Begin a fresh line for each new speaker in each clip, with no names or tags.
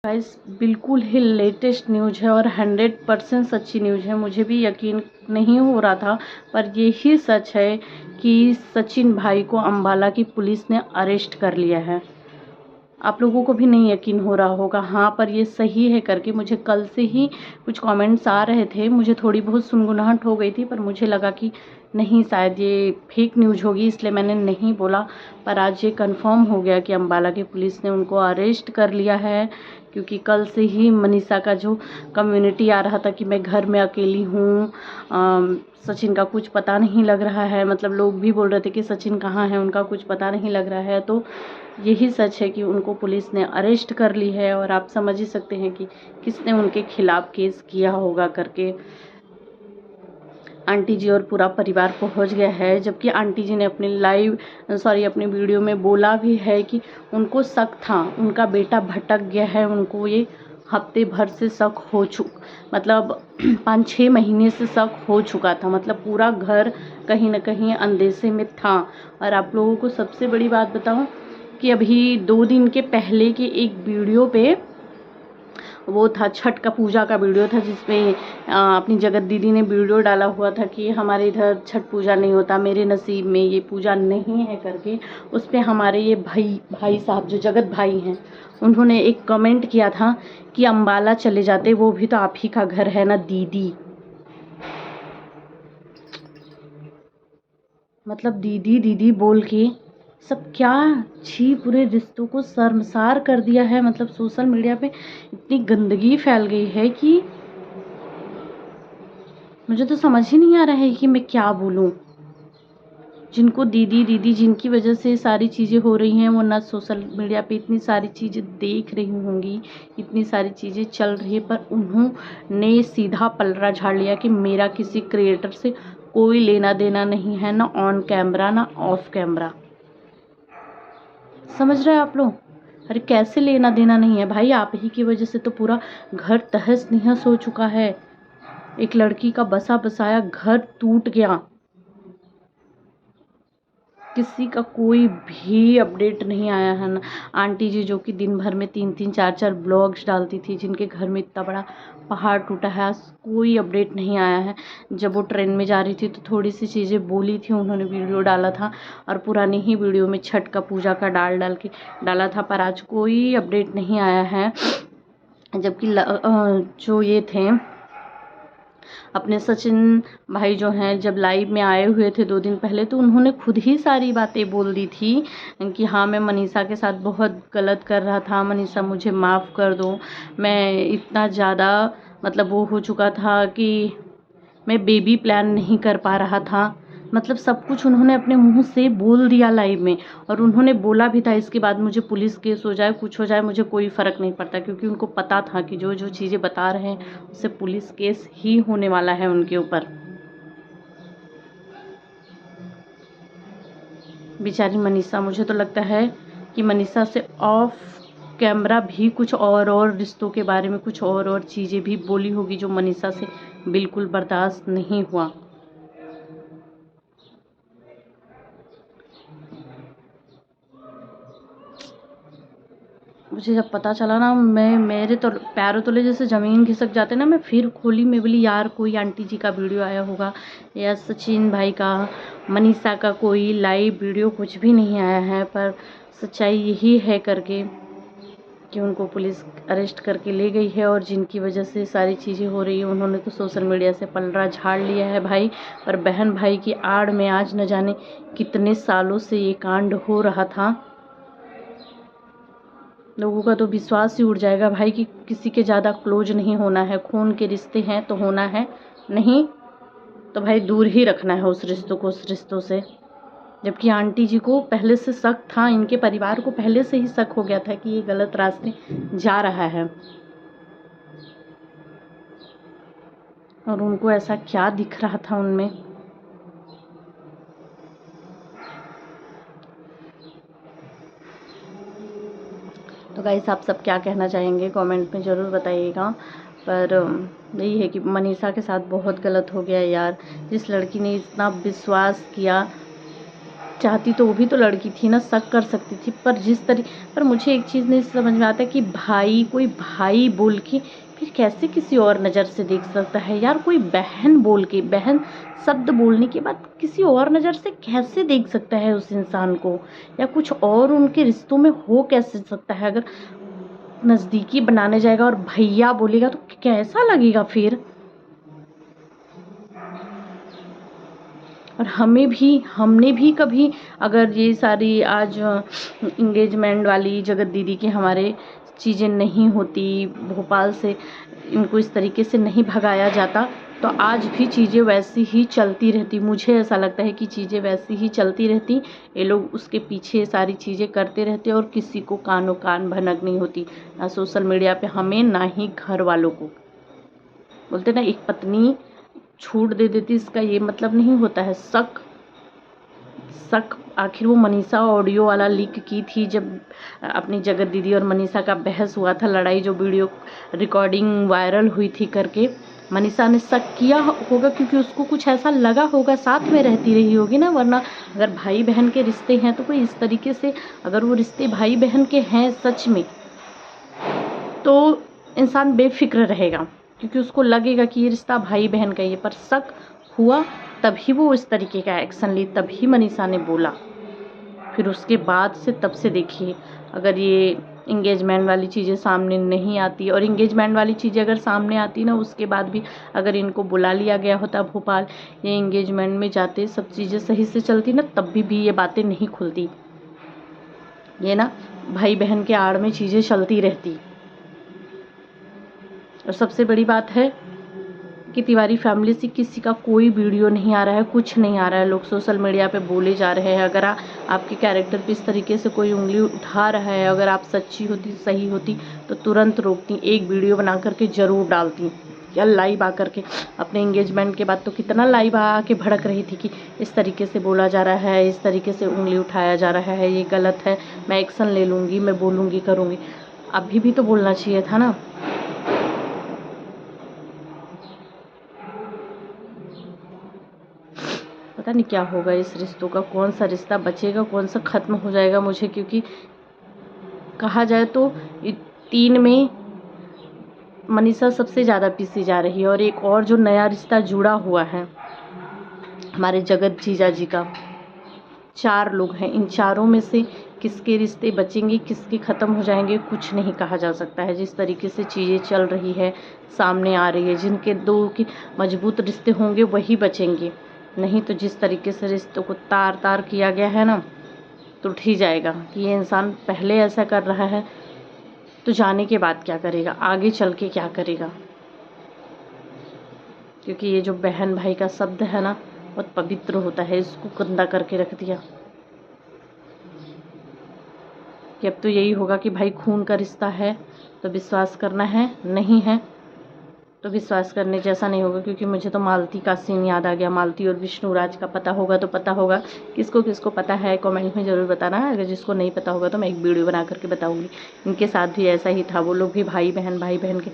Guys बिल्कुल ही latest news है और 100% सच्ची न्यूज़ है। मुझे भी यकीन नहीं हो रहा था, पर यही सच है कि सचिन भाई को अंबाला की पुलिस ने अरेस्ट कर लिया है। आप लोगों को भी नहीं यकीन हो रहा होगा, हाँ, पर ये सही है करके। मुझे कल से ही कुछ कमेंट्स आ रहे थे, मुझे थोड़ी बहुत सुनगुनाहट हो गई थी, पर मुझे लगा कि नहीं, शायद ये फेक न्यूज़ होगी, इसलिए मैंने नहीं बोला। पर आज ये कंफर्म हो गया कि अंबाला की पुलिस ने उनको अरेस्ट कर लिया है, क्योंकि कल से ही मनीषा का जो कम्युनिटी आ रहा था कि मैं घर में अकेली हूँ, सचिन का कुछ पता नहीं लग रहा है, मतलब लोग भी बोल रहे थे कि सचिन कहाँ है, उनका कुछ पता नहीं लग रहा है। तो यही सच है कि उनको पुलिस ने अरेस्ट कर ली है, और आप समझ ही सकते हैं कि किसने उनके खिलाफ केस किया होगा करके। आंटी जी और पूरा परिवार पहुंच गया है, जबकि आंटी जी ने अपनी वीडियो में बोला भी है कि उनको शक था, उनका बेटा भटक गया है, उनको ये हफ्ते भर से शक हो मतलब 5-6 महीने से शक हो चुका था, मतलब पूरा घर कहीं ना कहीं अंदेशे में था। और आप लोगों को सबसे बड़ी बात बताऊं कि अभी 2 दिन के पहले के एक वीडियो पे, वो था छठ का पूजा का वीडियो था, जिसमें अपनी जगत दीदी ने वीडियो डाला हुआ था कि हमारे इधर छठ पूजा नहीं होता, मेरे नसीब में ये पूजा नहीं है करके। उस पर हमारे ये भाई साहब जो जगत भाई हैं, उन्होंने एक कमेंट किया था कि अंबाला चले जाते, वो भी तो आप ही का घर है ना दीदी। मतलब दीदी दीदी बोल के सब क्या छी पूरे रिश्तों को शर्मसार कर दिया है। मतलब सोशल मीडिया पे इतनी गंदगी फैल गई है कि मुझे तो समझ ही नहीं आ रहा है कि मैं क्या बोलूं। जिनको दीदी दीदी जिनकी वजह से सारी चीज़ें हो रही हैं, वो ना सोशल मीडिया पे इतनी सारी चीज़ें देख रही होंगी, इतनी सारी चीज़ें चल रही है, पर उन्होंने सीधा पलड़ा झाड़ लिया कि मेरा किसी क्रिएटर से कोई लेना देना नहीं है, ना ऑन कैमरा ना ऑफ कैमरा। समझ रहे हैं आप लोग? अरे कैसे लेना देना नहीं है भाई, आप ही की वजह से तो पूरा घर तहस नहस हो चुका है। एक लड़की का बसा बसाया घर टूट गया। किसी का कोई भी अपडेट नहीं आया है ना। आंटी जी जो कि दिन भर में 3-3 4-4 ब्लॉग्स डालती थी, जिनके घर में इतना बड़ा पहाड़ टूटा है, आज कोई अपडेट नहीं आया है। जब वो ट्रेन में जा रही थी तो थोड़ी सी चीज़ें बोली थी, उन्होंने वीडियो डाला था, और पुरानी ही वीडियो में छठ का पूजा का डाल के डाला था, पर आज कोई अपडेट नहीं आया है। जबकि जो ये थे अपने सचिन भाई जो हैं, जब लाइव में आए हुए थे 2 दिन पहले, तो उन्होंने खुद ही सारी बातें बोल दी थी कि हाँ, मैं मनीषा के साथ बहुत गलत कर रहा था, मनीषा मुझे माफ़ कर दो। मैं इतना ज़्यादा मतलब वो हो चुका था कि मैं बेबी प्लान नहीं कर पा रहा था। मतलब सब कुछ उन्होंने अपने मुंह से बोल दिया लाइव में, और उन्होंने बोला भी था इसके बाद मुझे पुलिस केस हो जाए, कुछ हो जाए, मुझे कोई फ़र्क नहीं पड़ता, क्योंकि उनको पता था कि जो जो चीज़ें बता रहे हैं उससे पुलिस केस ही होने वाला है उनके ऊपर। बेचारी मनीषा, मुझे तो लगता है कि मनीषा से ऑफ कैमरा भी कुछ और रिश्तों के बारे में कुछ और चीज़ें भी बोली होगी, जो मनीषा से बिल्कुल बर्दाश्त नहीं हुआ। मुझे जब पता चला ना, मेरे तो पैरों तले जैसे ज़मीन खिसक जाते ना। मैं फिर खोली, मैं बोली यार कोई आंटी जी का वीडियो आया होगा, या सचिन भाई का, मनीषा का कोई लाइव वीडियो, कुछ भी नहीं आया है। पर सच्चाई यही है करके कि उनको पुलिस अरेस्ट करके ले गई है, और जिनकी वजह से सारी चीज़ें हो रही है, उन्होंने तो सोशल मीडिया से पलड़ा झाड़ लिया है भाई। पर बहन भाई की आड़ में आज न जाने कितने सालों से ये कांड हो रहा था। लोगों का तो विश्वास ही उड़ जाएगा भाई कि किसी के ज़्यादा क्लोज नहीं होना है। खून के रिश्ते हैं तो होना है, नहीं तो भाई दूर ही रखना है उस रिश्तों को, उस रिश्तों से। जबकि आंटी जी को पहले से शक था, इनके परिवार को पहले से ही शक हो गया था कि ये गलत रास्ते जा रहा है, और उनको ऐसा क्या दिख रहा था उनमें। तो गाइस, आप सब क्या कहना चाहेंगे कमेंट में ज़रूर बताइएगा। पर यही है कि मनीषा के साथ बहुत गलत हो गया यार। जिस लड़की ने इतना विश्वास किया, चाहती तो वो भी तो लड़की थी ना, शक कर सकती थी। पर मुझे एक चीज़ नहीं समझ में आता कि भाई, कोई भाई बोल के फिर कैसे किसी और नज़र से देख सकता है यार? कोई बहन बोल के, बहन शब्द बोलने के बाद किसी और नज़र से कैसे देख सकता है उस इंसान को? या कुछ और उनके रिश्तों में हो कैसे सकता है? अगर नज़दीकी बनाने जाएगा और भैया बोलेगा तो कैसा लगेगा फिर? और हमने भी कभी अगर ये सारी आज इंगेजमेंट वाली जगत दीदी के हमारे चीज़ें नहीं होती, भोपाल से इनको इस तरीके से नहीं भगाया जाता, तो आज भी चीज़ें वैसी ही चलती रहती। मुझे ऐसा लगता है कि चीज़ें वैसी ही चलती रहती, ये लोग उसके पीछे सारी चीज़ें करते रहते और किसी को कानो कान भनक नहीं होती, ना सोशल मीडिया पे हमें, ना ही घर वालों को। बोलते ना, एक पत्नी छूट दे देती, इसका ये मतलब नहीं होता है शक। आखिर वो मनीषा ऑडियो वाला लीक की थी, जब अपनी जगत दीदी और मनीषा का बहस हुआ था, लड़ाई, जो वीडियो रिकॉर्डिंग वायरल हुई थी करके, मनीषा ने शक किया होगा क्योंकि उसको कुछ ऐसा लगा होगा, साथ में रहती रही होगी ना। वरना अगर भाई बहन के रिश्ते हैं तो कोई इस तरीके से, अगर वो रिश्ते भाई बहन के हैं सच में, तो इंसान बेफिक्र रहेगा क्योंकि उसको लगेगा कि ये रिश्ता भाई बहन का ही है। पर शक हुआ तभी वो इस तरीके का एक्शन ली, तभी मनीषा ने बोला। फिर उसके बाद से, तब से देखिए, अगर ये इंगेजमेंट वाली चीज़ें सामने नहीं आती, और इंगेजमेंट वाली चीज़ें अगर सामने आती ना, उसके बाद भी अगर इनको बुला लिया गया होता भोपाल, ये इंगेजमेंट में जाते, सब चीज़ें सही से चलती ना, तब भी ये बातें नहीं खुलती। ये ना भाई बहन के आड़ में चीज़ें चलती रहती। और सबसे बड़ी बात है कि तिवारी फैमिली से किसी का कोई वीडियो नहीं आ रहा है, कुछ नहीं आ रहा है। लोग सोशल मीडिया पे बोले जा रहे हैं। अगर आपके कैरेक्टर पे इस तरीके से कोई उंगली उठा रहा है, अगर आप सच्ची होती, सही होती, तो तुरंत रोकती, एक वीडियो बना करके ज़रूर डालती, या लाइव आ करके। अपने एंगेजमेंट के बाद तो कितना लाइव आके भड़क रही थी कि इस तरीके से बोला जा रहा है, इस तरीके से उंगली उठाया जा रहा है, ये गलत है, मैं एक्शन ले लूँगी, मैं बोलूँगी, करूँगी। अभी भी तो बोलना चाहिए था ना। पता नहीं क्या होगा इस रिश्तों का, कौन सा रिश्ता बचेगा, कौन सा ख़त्म हो जाएगा। मुझे, क्योंकि कहा जाए तो 3 में मनीषा सबसे ज़्यादा पीसी जा रही है, और एक और जो नया रिश्ता जुड़ा हुआ है हमारे जगत जीजा जी का, 4 लोग हैं। इन चारों में से किसके रिश्ते बचेंगे, किसके ख़त्म हो जाएंगे, कुछ नहीं कहा जा सकता है। जिस तरीके से चीज़ें चल रही है, सामने आ रही है, जिनके 2 के मजबूत रिश्ते होंगे वही बचेंगे, नहीं तो जिस तरीके से रिश्तों को तार तार किया गया है ना, तो उठ ही जाएगा कि ये इंसान पहले ऐसा कर रहा है तो जाने के बाद क्या करेगा, आगे चल के क्या करेगा। क्योंकि ये जो बहन भाई का शब्द है ना, बहुत पवित्र होता है, इसको गंदा करके रख दिया। कि अब तो यही होगा कि भाई खून का रिश्ता है तो विश्वास करना है, नहीं है तो विश्वास करने जैसा नहीं होगा। क्योंकि मुझे तो मालती का सीन याद आ गया। मालती और विष्णुराज का पता होगा तो पता होगा, किसको किसको पता है कमेंट में ज़रूर बताना। अगर जिसको नहीं पता होगा तो मैं एक वीडियो बना करके बताऊँगी। इनके साथ भी ऐसा ही था, वो लोग भी भाई बहन के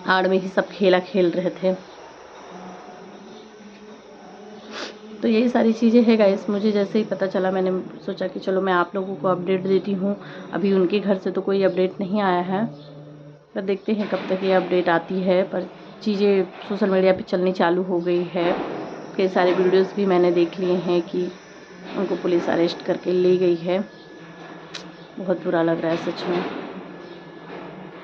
आड़ में ही सब खेला खेल रहे थे। तो यही सारी चीज़ें है गाइस। मुझे जैसे ही पता चला, मैंने सोचा कि चलो मैं आप लोगों को अपडेट देती हूँ। अभी उनके घर से तो कोई अपडेट नहीं आया है, पर देखते हैं कब तक ये अपडेट आती है। पर चीज़ें सोशल मीडिया पे चलनी चालू हो गई है। कई सारे वीडियोस भी मैंने देख लिए हैं कि उनको पुलिस अरेस्ट करके ले गई है। बहुत बुरा लग रहा है सच में।